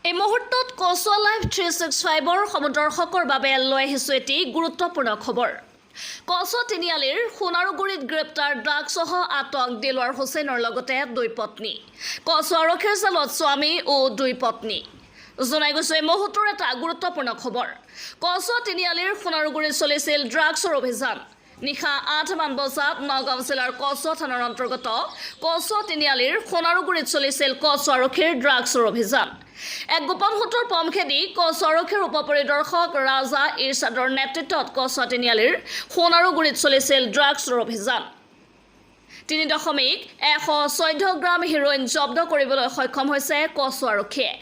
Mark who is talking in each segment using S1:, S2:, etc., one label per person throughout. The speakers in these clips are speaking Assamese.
S1: এই মুহূৰ্তত KACHUA লাইভ 365 সমদৰ্শকৰ বাবে লৈ আহিছো এটি গুৰুত্বপূৰ্ণ খবৰ। KACHUA তিনিআলিৰ সোণাৰুগুৰিত গ্ৰেপ্তাৰ ড্ৰাগছসহ আটক দিলৱাৰ হুছেইনৰ লগতে দুই পত্নী। KACHUA আৰক্ষীৰ জালত স্বামী ও দুই পত্নী। জনাই গৈছে এই মুহূৰ্তৰ এটা গুৰুত্বপূৰ্ণ খবৰ। KACHUA তিনিআলিৰ সোণাৰুগুৰিত চলিছিল ড্ৰাগছৰ অভিযান। নিশা 8 মান বজাত নগাঁও জিলাৰ KACHUA থানাৰ অন্তৰ্গত KACHUA তিনিআলিৰ সোণাৰুগুৰিত চলিছিল KACHUA আৰক্ষীৰ ড্ৰাগছৰ অভিযান। এক গোপন সূত্ৰৰ পম খেদি KACHUA আৰক্ষীৰ উপপৰিদৰ্শক ৰাজা ইৰছাদৰ নেতৃত্বত KACHUA তিনিআলিৰ সোণাৰুগুৰিত চলিছিল ড্ৰাগছৰ অভিযান। 3.114 গ্ৰাম হেৰোইন জব্দ কৰিবলৈ সক্ষম হৈছে KACHUA আৰক্ষীয়ে।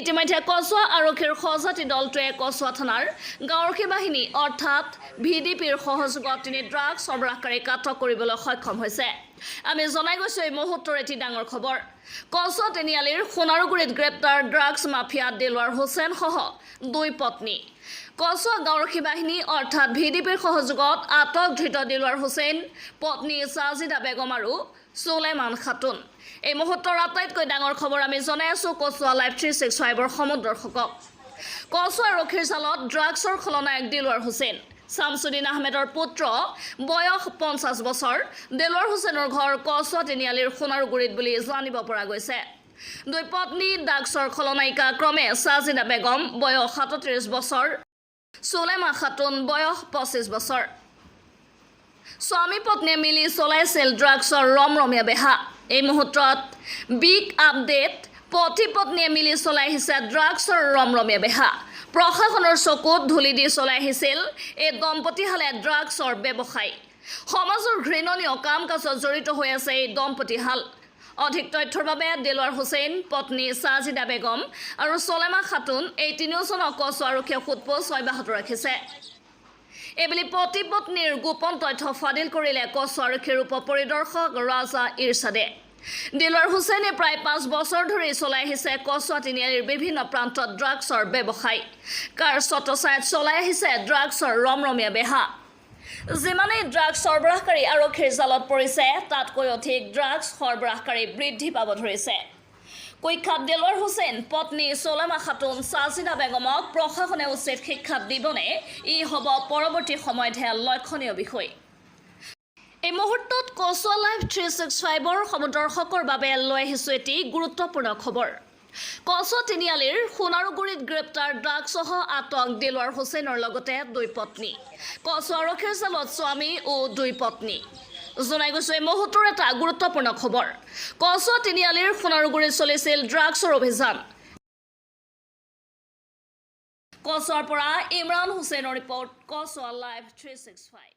S1: ইতিমধ্যে KACHUA আৰক্ষীৰ সহযাত্ৰী দলটোৱে KACHUA থানাৰ গাঁৱৰক্ষী বাহিনী অৰ্থাৎ VDPৰ সহযোগত তিনি ড্ৰাগছ সৰবৰাহকাৰীক আটক কৰিবলৈ সক্ষম হৈছে। আমি জনাই গৈছো এই মুহূৰ্তৰ এটি ডাঙৰ খবৰ। KACHUA তিনিআলিৰ সোণাৰুগুৰিত গ্ৰেপ্তাৰ ড্ৰাগছ মাফিয়া দিলৱাৰ হুছেইন সহ দুই পত্নী। KACHUA গাঁৱৰক্ষী বাহিনী অৰ্থাৎ VDPৰ সহযোগত আটক ধৃত দিলৱাৰ হুছেইন, পত্নী সাজিদা বেগম আৰু সুলেমান খাতুন। এই মুহূৰ্তৰ আটাইতকৈ ডাঙৰ খবৰ আমি জনাই আছো KACHUA লাইভ 365 সমদৰ্শকক। KACHUA আৰক্ষীৰ জালত ড্ৰাগছৰ খলনায়ক দিলৱাৰ হুছেইন। শামছুদ্দিন আহমেদৰ পুত্ৰ, বয়স 50 বছৰ। দিলৱাৰ হুছেইনৰ ঘৰ KACHUA তিনিআলিৰ সোণাৰুগুৰিত বুলি জানিব পৰা গৈছে। দুই পত্নী ড্ৰাগছৰ খলনায়িকা ক্ৰমে সাজিদা বেগম, বয়স 37 বছৰ, সুলেমান খাতুন, বয়স 25 বছৰ। স্বামী পত্নীয়ে মিলি চলাইছিল ড্ৰাগছৰ ৰমৰমীয়া বেহা। এই মুহূৰ্তত বিগ আপডেট, পতি পত্নীয়ে মিলি চলাই আহিছে ড্ৰাগছৰ ৰমৰমীয়া বেহা। প্ৰশাসনৰ চকুত ধূলি দি চলাই আহিছিল এই দম্পতীহালে ড্ৰাগছৰ ব্যৱসায়। সমাজৰ ঘৃণনীয় কাম কাজত জড়িত হৈ আছে এই দম্পতীহাল। অধিক তথ্যৰ বাবে দিলৱাৰ হুছেইন, পত্নী সাজিদা বেগম আৰু সুলেমান খাতুন এই তিনিওজনক KACHUA আৰক্ষীয়ে সোধপোছ অব্যাহত ৰাখিছে। এইবুলি পতি পত্নীৰ গোপন তথ্য ফাদিল কৰিলে KACHUA আৰক্ষীৰ উপপৰিদৰ্শক ৰাজা ইৰছাদে। দিলৱাৰ হুছেইনে প্ৰায় 5 বছৰ ধৰি চলাই আহিছে KACHUA তিনিআলিৰ বিভিন্ন প্ৰান্তত ড্ৰাগছৰ ব্যৱসায়। কাৰ ছটছায়াত চলাই আহিছে ড্ৰাগছৰ ৰমৰমীয়া বেহা। যিমানেই ড্ৰাগছ সৰবৰাহকাৰী আৰক্ষীৰ জালত পৰিছে, তাতকৈ অধিক ড্ৰাগছ সৰবৰাহকাৰী বৃদ্ধি পাব ধৰিছে। কুখ্যাত দিলৱাৰ হুছেইন, পত্নী সুলেমান খাতুন, সাজিদা বেগমক প্ৰশাসনে উচিত শিক্ষা দিবনে? ই হ'ব পৰৱৰ্তী সময়তহে লক্ষণীয় বিষয়। এই মুহূৰ্তত KACHUA লাইভ 365 সমদৰ্শকৰ বাবে লৈ আহিছো এটি গুৰুত্বপূৰ্ণ খবৰ। KACHUA তিনিআলিৰ সোণাৰুগুৰিত গ্ৰেপ্তাৰ ড্ৰাগছসহ আটক দিলৱাৰ হুছেইনৰ লগতে দুই পত্নী। KACHUA আৰক্ষীৰ জালত স্বামী ও দুই পত্নী। জনাই গৈছো এই মুহূৰ্তৰ এটা গুৰুত্বপূৰ্ণ খবৰ। KACHUA তিনিআলিৰ সোণাৰুগুৰিত চলিছিল ড্ৰাগছৰ অভিযান। KACHUAৰ পৰা ইমৰান হুছেইনৰ ৰিপৰ্ট, KACHUA লাইভ 365।